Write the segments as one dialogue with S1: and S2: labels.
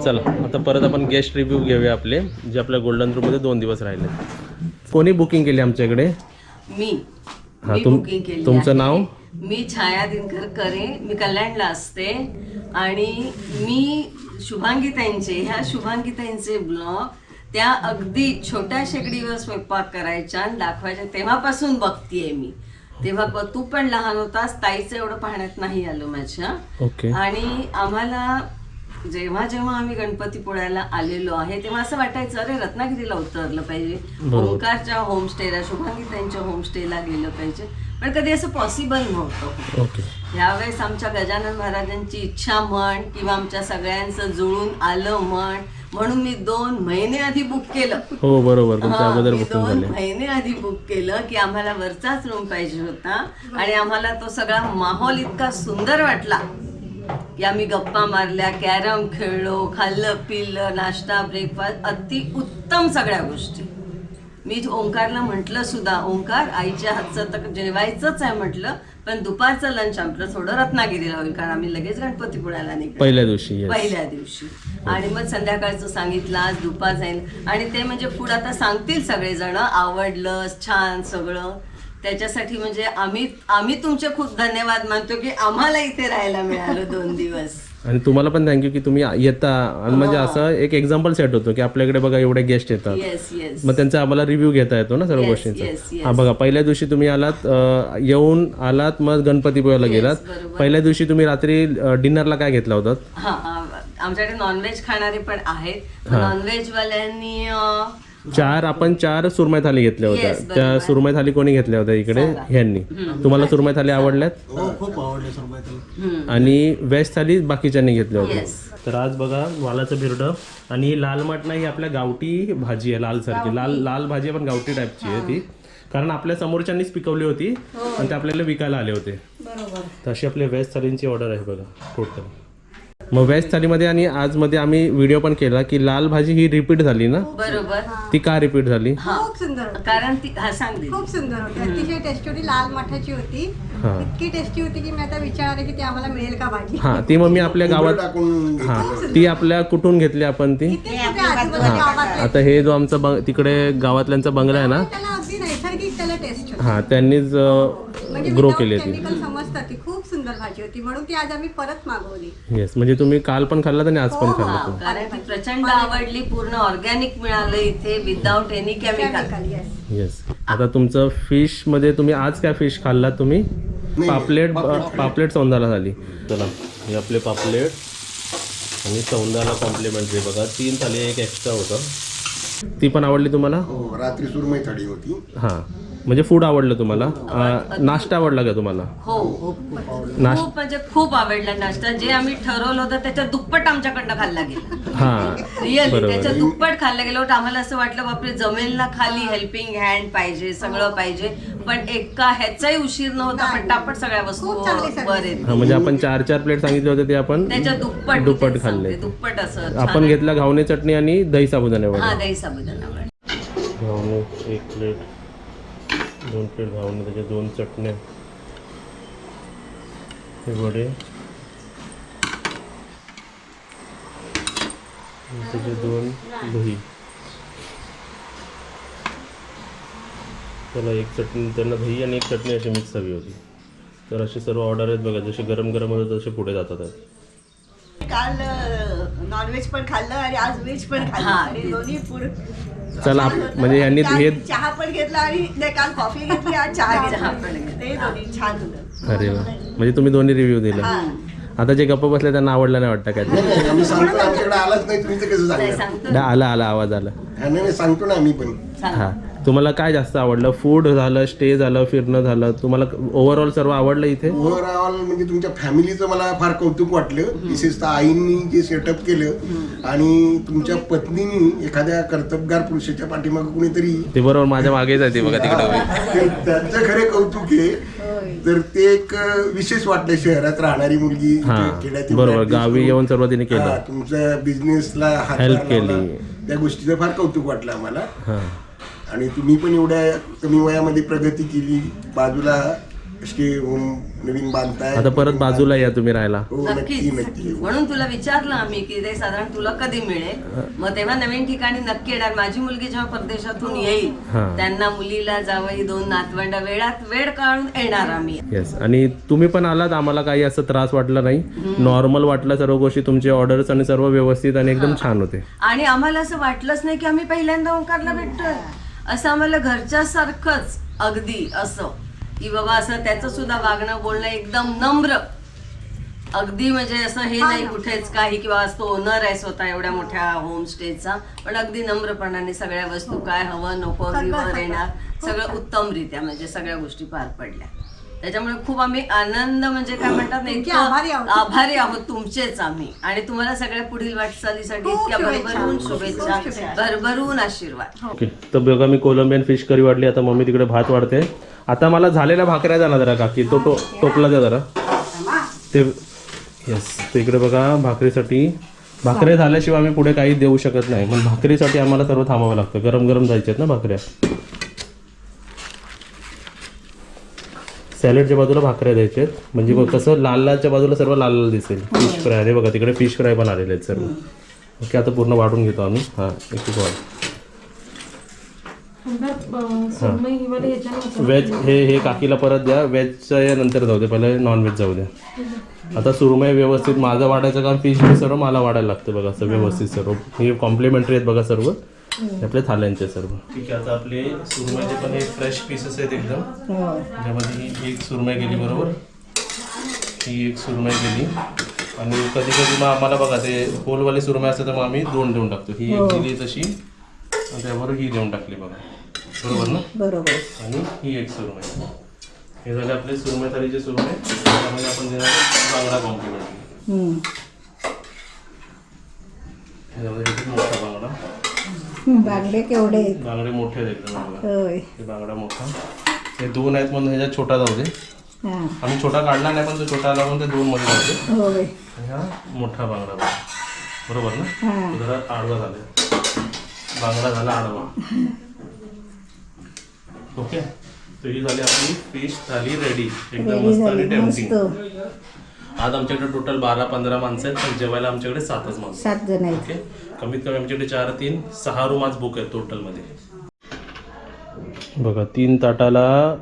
S1: चला आता परत आपण गेस्ट रिव्ह्यू घेऊया आपले, जे आपल्या गोल्डन रूममध्ये 2 दिवस राहिले. कोणी बुकिंग केली आमच्याकडे?
S2: मी
S1: हां,
S2: बुकिंग केली.
S1: तुमचं नाव?
S2: मी छाया दिनकर करे, मी कल्याणला असते आणि मी शुभांगीताईंचे ब्लॉग त्या अगदी छोट्या शेकडीवर स्वयंपाक करायच्या दाखवायच्या तेव्हापासून बघतीये मी. तेव्हा तू पण लहान होतास, ताईचं एवढं पाहण्यात नाही आलं माझ्या.
S1: ओके.
S2: आणि आम्हाला जेव्हा जेव्हा आम्ही गणपतीपुळ्याला आलेलो आहे तेव्हा असं वाटायचं अरे रत्नागिरीला उतरलं पाहिजे, ओंकारच्या होमस्टेला, शुभांगीताईंच्या होमस्टेला गेलं पाहिजे, पण कधी असं पॉसिबल नव्हतं.
S1: ओके.
S2: यावेळेस आमच्या गजानन महाराजांची इच्छा म्हण किंवा आमच्या सगळ्यांचं जुळून आलं म्हण म्हणून मी 2 महिने आधी बुक केलं.
S1: हो बरोबर, तुमच्या अगोदर बुकिंग
S2: 2
S1: झाले.
S2: महिने आधी बुक केलं की आम्हाला वरचाच रूम पाहिजे होता आणि आम्हाला तो सगळा माहोल इतका सुंदर वाटला की आम्ही गप्पा मारल्या, कॅरम खेळलो, खाल्लं पिल्लं, नाश्ता ब्रेकफास्ट अति उत्तम सगळ्या गोष्टी. मी ओंकारला म्हटलं सुद्धा, ओंकार आईच्या हातचं तर जेवायचंच आहे म्हटलं, पण दुपारचं लंच आमचं थोडं रत्नागिरीला होईल कारण आम्ही लगेच गणपतीपुळ्याला निघलो
S1: पहिल्या दिवशी.
S2: आणि मग संध्याकाळचं सांगितलं आज दुपार जाईल आणि ते म्हणजे फूड आता सांगतील सगळेजण आवडलं छान सगळं. त्याच्यासाठी म्हणजे आम्ही तुमचे खूप धन्यवाद मानतो की आम्हाला इथे राहायला मिळालं 2 दिवस.
S1: आणि तुम्हाला पण थँक्यू की तुम्ही येता. आणि म्हणजे असं एक एक्झाम्पल सेट होतो की आपल्याकडे बघा एवढे गेस्ट येतात, मग त्यांचा आम्हाला रिव्ह्यू घेता येतो ना सर्व गोष्टींचा. हा बघा, पहिल्या दिवशी तुम्ही येऊन आलात, मग गणपतीपुळ्याला गेलात. पहिल्या दिवशी तुम्ही रात्री डिनरला काय घेतला होता?
S2: आमच्याकडे नॉनव्हेज खाणारे पण आहेत. नॉनव्हेज वाल्यांनी
S1: आपण 4 सुरमई थाली घेतल्या होत्या. त्या सुरमई थाली कोणी घेतल्या होत्या इकडे? ह्यांनी. तुम्हाला सुरमई थाली आवडल्यात?
S3: खूप आवडले सुरमई थाली.
S1: आणि व्हेज थाली बाकीच्यांनी घेतल्या होत्या. तर आज बघा वालाचं बिरडं आणि ही लाल मटणा ही आपल्या गावठी भाजी आहे, लाल सारखी लाल भाजी पण गावठी टाईपची आहे ती, कारण आपल्या समोरच्यांनीच पिकवली होती आणि ते आपल्याला विकायला आले होते. तशी आपल्या व्हेज थालींची ऑर्डर आहे बघा टोटल. मग व्हेज थालीमध्ये आणि आज मध्ये आम्ही व्हिडिओ पण केला की लाल भाजी ही रिपीट झाली ना?
S2: बरोबर.
S1: ती का रिपीट झाली?
S4: खूप सुंदर होती.
S2: कारण ती सांगते
S4: खूप सुंदर होती, अतिशय टेस्टी होती. लाल मठाची होती, इतकी टेस्टी होती की मी आता विचारले की ती आम्हाला मिळेल का भाजी.
S1: हा, ती मग मी आपल्या गावात ती आपल्या कुठून घेतली आपण ती? आता हे जो आमचा तिकडे गावातल्यांचा बंगला आहे ना,
S4: त्याला अगदी नैसर्गिक त्याला टेस्ट होती.
S1: हा, त्यांनीच ग्रो केली ती.
S4: समजतात ती खूप सुंदर भाजी होती म्हणून ती आज आम्ही परत मागवली.
S1: येस, म्हणजे तुम्ही काल पण खाल्लात आणि आज पण खाल्लात.
S2: कारण ती प्रचंड आवडली. पूर्ण ऑर्गॅनिक मिळालं इथे विदाउट एनी केमिकल.
S1: येस. आता तुमचं फिश मध्ये तुम्ही आज काय फिश खाल्लात तुम्ही? पापलेट सौंदाला झाली. चला, हे आपले पापलेट आणि सौंदाला कॉम्प्लिमेंट आहे बघा. 3 थाली एक एक्स्ट्रा होतं. ती पण आवडली तुम्हाला?
S3: हो, रात्री सुरमई थाळी होती.
S1: हां, म्हणजे फूड आवडलं तुम्हाला? नाश्ता आवडला का तुम्हाला?
S2: हो, खूप म्हणजे खूप आवडला नाश्ता. जे आम्ही ठरवलं होतं त्याच्या दुप्पट आमच्याकडनं खाल्ला गेला.
S1: हां,
S2: रिअली त्याच्या दुप्पट खाल्लं गेलं होतं. आम्हाला असं वाटलं बापरे जमेल ना, खाली हेल्पिंग हँड पाहिजे, सगळं पाहिजे, पण एका ह्याचाही उशीर नव्हता. पटापट सगळ्या वस्तू वर येत.
S1: म्हणजे आपण 4 प्लेट सांगितले होते ते आपण
S2: त्याच्या
S1: दुप्पट खाल्ले.
S2: दुप्पट असं
S1: आपण घेतला घावणे चटणी आणि दही साबुदाणे वडे.
S2: दही साबुदाणा वडे.
S1: घावणे 1 प्लेट, 2 प्लेट घावणे, त्याच्या 2 चटण्या, हे वडे, त्याचे 2 दही. त्याला 1 चटणी, त्यांना दही आणि 1 चटणी अशी मिक्स हवी होती. तर असे सर्व ऑर्डर आहेत बघा, जसे गरम गरम होतं तसे पुढे जातात.
S5: काल नॉनव्हेज पण खाल्लं आणि आज व्हेज पण खाल्लं आणि दोन्ही फूड.
S1: चला, म्हणजे यांनी हे
S5: चहा पण घेतला आणि काल कॉफी घेतली आज चहा घेतला, ते दोन्ही छान होतं.
S1: अरे वा, म्हणजे तुम्ही दोन्ही रिव्ह्यू दिला. आता जे गप्प बसले त्यांना आवडलं नाही वाटतं काय?
S3: आम्ही सांगतो आमच्याकडे आलाच नाही, तुम्ही ते कसं सांगता?
S1: आला आवाज आला.
S3: नाही सांगतो ना आम्ही पण.
S1: हा, तुम्हाला काय जास्त आवडलं? फूड झालं, स्टे झालं, फिरणं झालं, तुम्हाला ओव्हरऑल सर्व आवडलं इथे?
S3: ओव्हरऑल म्हणजे तुमच्या फॅमिलीचं मला फार कौतुक वाटलं. विशेषतः आईंनी जे सेटअप केलं आणि तुमच्या पत्नीने एखाद्या कर्तबगार पुरुषाच्या पाठीमागे कुणीतरी,
S1: ते बरोबर माझ्या मागे जाते बघा तिकडे,
S3: त्यांचं खरे कौतुक आहे. तर ते एक विशेष वाटलं, शहरात राहणारी मुलगी खेड्यात
S1: बरोबर गावी येऊन सर्व तिने केलं,
S3: तुमच्या बिझनेसला
S1: हेल्प केली,
S3: त्या गोष्टीचं फार कौतुक वाटलं आम्हाला. आणि तुम्ही पण एवढ्या कमी वयामध्ये प्रगती केली. बाजूला नवीन बांधताय.
S1: आता परत बाजूला या तुम्ही राहायला.
S3: हो, नक्की
S2: नक्कीच
S3: नक्की.
S2: म्हणून तुला विचारलं आम्ही की ते साधारण तुला कधी मिळेल, मग तेव्हा नवीन ठिकाणी नक्की येणार. माझी मुलगी जेव्हा परदेशातून येईल
S1: हा.
S2: त्यांना मुलीला जावई 2 नातवंड वेळ काढून येणार आम्ही.
S1: येस. आणि तुम्ही पण आलात, आम्हाला काही असं त्रास वाटला नाही, नॉर्मल वाटलं, सर्व गोष्टी तुमचे ऑर्डर्स आणि सर्व व्यवस्थित आणि एकदम छान होते.
S2: आणि आम्हाला असं वाटलंच नाही की आम्ही पहिल्यांदा ओंकारला भेटतोय, असं आम्हाला घरच्या सारखंच अगदी असं की बाबा असं त्याचं सुद्धा वागणं बोलणं एकदम नम्र, अगदी म्हणजे असं हे नाही कुठेच काही किंवा आज तो ओनर आहे स्वतः एवढ्या मोठ्या होमस्टेचा, पण अगदी नम्रपणाने सगळ्या वस्तू काय हवं नको वर येणार सगळं उत्तमरित्या म्हणजे सगळ्या गोष्टी पार पडल्या. त्याच्यामुळे खूप आम्ही आनंद म्हणजे काय म्हणतात ना इतकं आभारी आहोत तुमचेच आम्ही. आणि तुम्हाला सगळ्या पुढील वाटचालीसाठी इतक्या भरभरून शुभेच्छा, भरभरून आशीर्वाद.
S1: ओके. तर बघा मी कोलंबियन फिश करी वाढली, आता मम्मी तिकडे भात वाढते. आता मला झालेल्या भाकऱ्या द्या ना जरा काकी, तो टोपला द्या जरा ते. येस. तर इकडे बघा भाकरीसाठी भाकऱ्या झाल्याशिवाय आम्ही पुढे काही देऊ शकत नाही, पण भाकरीसाठी आम्हाला सर्व थांबावं लागतं. गरम गरम जायचे आहेत ना भाकऱ्या. सॅलडच्या बाजूला भाकऱ्या द्यायच्या आहेत, म्हणजे मग कसं लाल लालच्या बाजूला सर्व लाल लाल दिसेल. फिश फ्राय आहे बघा, तिकडे फिश फ्राय पण आलेले आहेत सर्व. ओके. आता पूर्ण वाढून घेतो आम्ही. हां, एक वाढ. व्हेज हे काकीला परत द्या, व्हेजच्या नंतर जाऊ दे, पहिले नॉनव्हेज जाऊ द्या. आता सुरमई व्यवस्थित माझं वाढायचं काम, फिश सर्व मला वाढायला लागतं बघा, असं व्यवस्थित सर्व. हे कॉम्प्लिमेंटरी आहेत बघा सर्व आपल्या थाल्यांचे सर्व. ठीक आहे. आता आपले सुरमईचे पण हे फ्रेश पीसेस आहेत एकदम, ज्यामध्ये ही एक सुरमई गेली बरोबर, ही एक सुरमई गेली. आणि कधी कधी मग आम्हाला बघा ते होलवाली सुरमई असते तर मग आम्ही 2 देऊन टाकतो. ही एक दिली तशी आणि त्याबरोबर ही देऊन टाकली बघा, बरोबर ना.
S5: बरोबर.
S1: आणि ही एक सुरमई. हे झाले आपले सुरमई थालीचे सुरमई. त्यामध्ये आपण देणार बांगडा कॉम्प्लिमेंटरी. ह्याच्यामध्ये एक मोठा बांगडा.
S5: बांगडे केवढे आहेत.
S1: बांगडे मोठे आहेत एकदम बघा.
S5: होय.
S1: हे बांगडा मोठा. हे 2 आहेत म्हणून ह्याच्यात छोटा जाऊ दे.
S5: हा.
S1: आम्ही छोटा काढला नाही, पण तो छोटा आला म्हणून ते 2 मध्ये जाऊ दे.
S5: होय.
S1: ह्या मोठा बांगडा बघा, बरोबर ना.
S5: हा.
S1: तो जरा आडवा झाला, बांगडा झाला आडवा. ओके. तर ही झाली आपली फिश थाली रेडी, एकदम मस्त आणि टेम्पटिंग. आज आमच्याकडे टोटल 12-15 माणसं आहेत, पण जेवायला आमच्याकडे 7च माणसं.
S5: 7 जण आहेत.
S1: ओके. कमीत कमी आमच्याकडे 4-3-6 रूम आज बुक आहेत टोटलमध्ये. बघा 3 ताटाला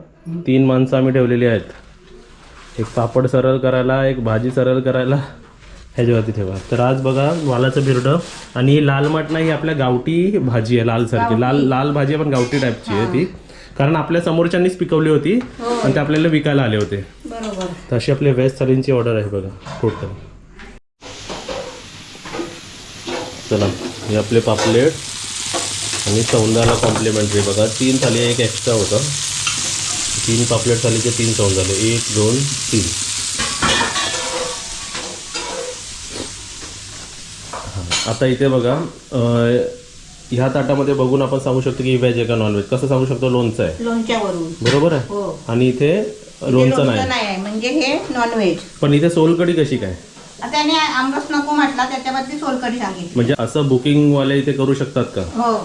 S1: 3 माणसं आम्ही ठेवलेली आहेत. एक पापड सरळ करायला, एक भाजी सरळ करायला, ह्याच्यावरती ठेवा. तर आज बघा वालाचं बिरडं आणि ही लाल मटणा ही आपल्या गावठी भाजी आहे, लाल सारखी लाल भाजी आहे, पण गावठी टाईपची आहे ती, कारण आपल्या समोरच्यांनीच पिकवली होती आणि ते आपल्याला विकायला आले होते.
S5: बरोबर.
S1: तर अशी आपली व्हेज थालींची ऑर्डर आहे बघा टोटल. चला हे आपले पापलेट आणि सौंदाला कॉम्प्लिमेंटरी बघा. 3 थाली, एक एक्स्ट्रा होता. 3 पापलेट थालीचे 3 सौंद झाले. 1 2 3. आता इथे बघा ह्या ताटामध्ये बघून आपण सांगू शकतो की व्हेज आहे का नॉनव्हेज. कसं सांगू शकतो, लोणचं आहे
S5: लोणच्यावरून.
S1: बरोबर आहे.
S5: हो.
S1: आणि इथे लोणचं नाही,
S5: आहे म्हणजे हे नॉनव्हेज.
S1: पण इथे सोलकढी कशी काय.
S5: त्याने आमरस नको म्हटला, त्याच्याबद्दल सोलकढी सांगितली.
S1: म्हणजे असं बुकिंग वाले इथे करू शकतात का.
S5: हो.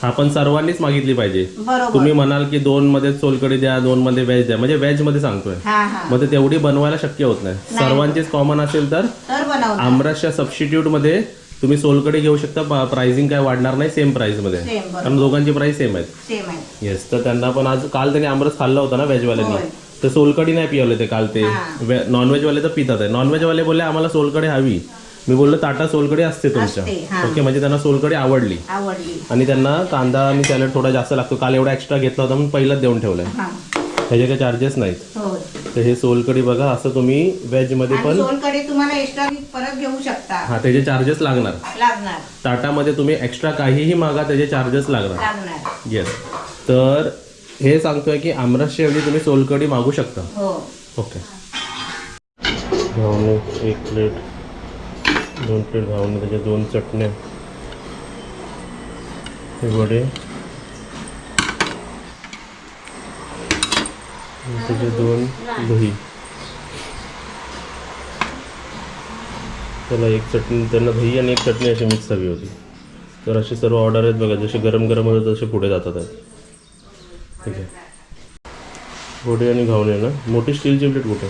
S1: आपण सर्वांनीच मागितली पाहिजे.
S5: बरोबर.
S1: तुम्ही म्हणाल की 2 मध्ये सोलकढी द्या, 2 मध्ये व्हेज द्या, म्हणजे व्हेज मध्ये सांगतोय.
S5: हा हा.
S1: मग ते तेवढी बनवायला शक्य होत नाही. सर्वांचीच कॉमन असेल तर
S5: बनवतो.
S1: आमरसच्या सबस्टिट्यूट मध्ये तुम्ही सोलकढी घेऊ शकता. प्राइसिंग काय वाढणार नाही, सेम प्राइस मध्ये,
S5: Same, बरोबर.
S1: कारण दोघांची प्राइस सेम आहेत.
S5: सेम आहे.
S1: येस. तर त्यांना पण आज काल त्यांनी आमरस खाल्ला होता ना व्हेजवाल्यांनी,
S5: होय.
S1: तर सोलकढी नाही पिवले ते काल. ते
S5: हा.
S1: नॉनव्हेजवाले तर पितात आहे. नॉनव्हेजवाले बोलले आम्हाला सोलकढी हवी. मी बोललो ताटा सोलकढी असते तुमच्या.
S5: असते, हा.
S1: ओके. म्हणजे त्यांना सोलकढी आवडली
S5: आवडली.
S1: आणि त्यांना कांदा आणि सॅलड थोडा जास्त लागतो. काल एवढा एक्स्ट्रा घेतला होता म्हणून पहिलाच देऊन ठेवलाय.
S5: हा.
S1: ह्याचे काही चार्जेस नाहीत.
S5: हो.
S1: तर हे सोलकढी बघा, असं तुम्ही व्हेज मध्ये पण
S5: सोलकढी तुम्हाला एक्स्ट्रा परत घेऊ शकता.
S1: हा त्याचे चार्जेस लागणार. ताटामध्ये तुम्ही एक्स्ट्रा काहीही मागा त्याचे चार्जेस लागणार. येस. तर हे सांगतोय की आमरसच्या ऐवजी तुम्ही सोलकढी मागू शकता.
S5: हो.
S1: ओके. घावणे 1 प्लेट, 2 प्लेट घावणे, त्याच्या 2 चटण्या, हे वडे, त्याचे 2 दही, त्याला 1 चटणी, त्यांना दही आणि 1 चटणी अशी मिक्स हवी होती. तर असे सर्व ऑर्डर आहेत बघा, जसे गरम गरम होतात तसे पुढे जातात आहेत. ठीक आहे. घोडे आणि घावणे ना. मोठी स्टीलची प्लेट कुठे?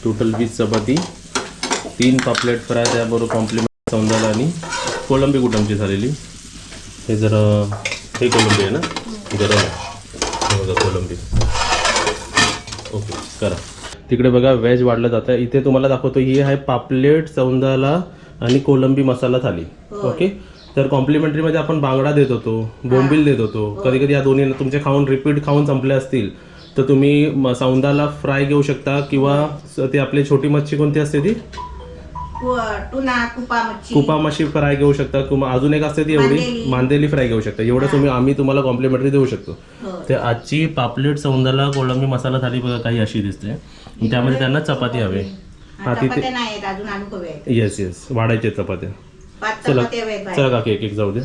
S1: टोटल 20 चपाती, 3 पापलेट फ्राय, त्याबरोबर कॉम्प्लिमेंट सौंदाला आणि कोलंबी कुटुंबची झालेली. हे जरा हे कोलंबी आहे ना, गरम आहे. हे बघा कोलंबी. ओके करा. तिकडे बघा व्हेज वाढलं जातं. इथे तुम्हाला दाखवतो ही आहे पापलेट सौंदाला आणि कोलंबी मसाला थाली. ओके. तर कॉम्प्लिमेंटरीमध्ये आपण बांगडा देत होतो, बोंबील देत होतो. कधी कधी या दोन्ही तुमचे रिपीट खाऊन संपले असतील तर तुम्ही सौंदाला फ्राय घेऊ शकता किंवा ते आपली छोटी मच्छी कोणती असते ती
S5: टुना कुपा मच्छी,
S1: कुपा मच्छी फ्राय घेऊ शकता किंवा अजून एक असते ती एवढी मांदेली फ्राय घेऊ शकता. एवढं आम्ही तुम्हाला कॉम्प्लिमेंटरी देऊ शकतो. ते आजची पापलेट सौंदाला कोलंबी मसाला थाली बघा काही अशी दिसते. त्यामध्ये त्यांना चपाती हवी. हा तिथे
S5: चपात्या नाही आहेत अजून, आणू करूया.
S1: येस येस वाढायचे चपात्या.
S5: 5
S1: चला
S5: चपात्या आहेत बाहेर.
S1: चला काकी एक एक जाऊ दे.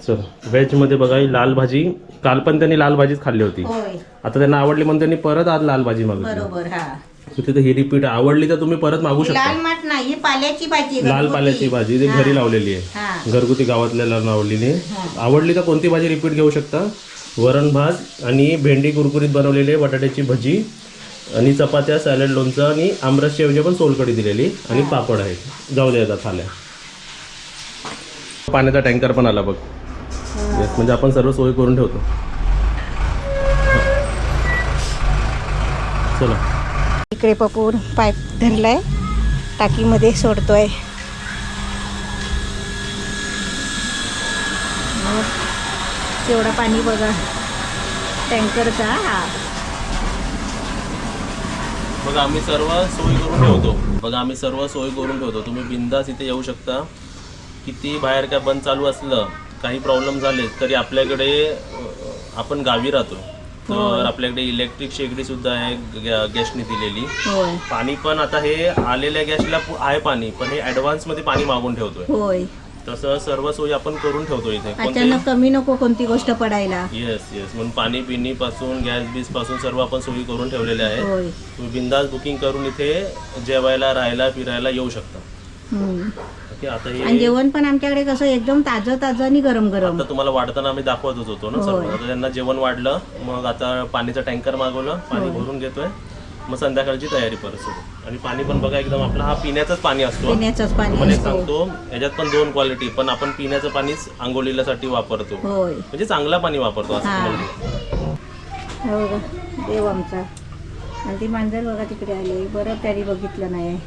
S1: चला व्हेजमध्ये बघा ही लाल भाजी. काल पण त्यांनी लाल भाजीच खाल्ली होती.
S5: होय
S1: आता त्यांना आवडली म्हणून त्यांनी परत आज लाल भाजी मागितली.
S5: बरोबर. हा
S1: तिथे ही रिपीट आवडली तर तुम्ही परत मागू शकता.
S5: लाल माठ नाही, ही पाल्याची भाजी आहे,
S1: लाल
S5: घरगुती.
S1: पाल्याची भाजी ती घरी लावलेली आहे.
S5: हा.
S1: घरगुती गावातल्या लावलेली आहे. आवडली तर कोणती भाजी रिपीट घेऊ शकता. वरण भात आणि भेंडी कुरकुरीत बनवलेली आहे, बटाट्याची भजी आणि चपात्या, सॅलड, लोणचं आणि आमरसच्या ऐवजी पण सोलकढी दिलेली आणि पापड आहे. जाऊ द्या थाल्या. पाण्याचा टँकर पण आला बघ. येस म्हणजे आपण सर्व सोय करून ठेवतो. चला
S5: इकडे पपून पाईप धरलाय, टाकीमध्ये सोडतोय. तेवढा पाणी बघा टँकरचा.
S1: बघा आम्ही सर्व सोय करून ठेवतो. तुम्ही बिंदास इथे येऊ शकता. किती बाहेर काय बंद चालू असलं, काही प्रॉब्लेम झाले तरी आपल्याकडे आपण गावी राहतो तर आपल्याकडे इलेक्ट्रिक शेगडी सुद्धा आहे गॅसने दिलेली. पाणी पण आता हे आलेल्या गॅसला आहे पाणी, पण हे ॲडव्हान्स मध्ये पाणी मागून ठेवतोय.
S5: होय,
S1: तसं सर्व सोयी आपण करून ठेवतो इथे.
S5: अचानक कमी नको कोणती गोष्ट पडायला.
S1: येस येस म्हणून पाणी पिणी पासून गॅस बीस पासून सर्व आपण सोयी करून ठेवलेल्या आहे.
S5: होय.
S1: तुम्ही बिंदास बुकिंग करून इथे जेवायला, राहायला, फिरायला येऊ शकता. ओके. आता
S5: आणि
S1: हे
S5: जेवण पण आमच्याकडे कसं एकदम ताजं आणि गरम गरम.
S1: आता तुम्हाला वाढताना आम्ही दाखवतच होतो ना सर्व. आता त्यांना जेवण वाढलं, मग आता पाणीचा टँकर मागवलं, पाणी भरून घेतोय, मग संध्याकाळची तयारी परत सुरू. आणि पाणी पण बघा एकदम आपला हा पिण्याचंच पाणी असतो.
S5: पिण्याचंच पाणी
S1: पण एक
S5: असतो.
S1: सांगतो याच्यात पण 2 क्वालिटी, पण आपण पिण्याचं पाणीच आंघोळीसाठी वापरतो.
S5: होय.
S1: म्हणजे चांगला पाणी वापरतो असं
S5: हा.
S1: तुम्हाला.
S5: हो बघा देव आमचा. आणि ती मांजर बघा तिकडे आली, बरं त्याने बघितलं नाही.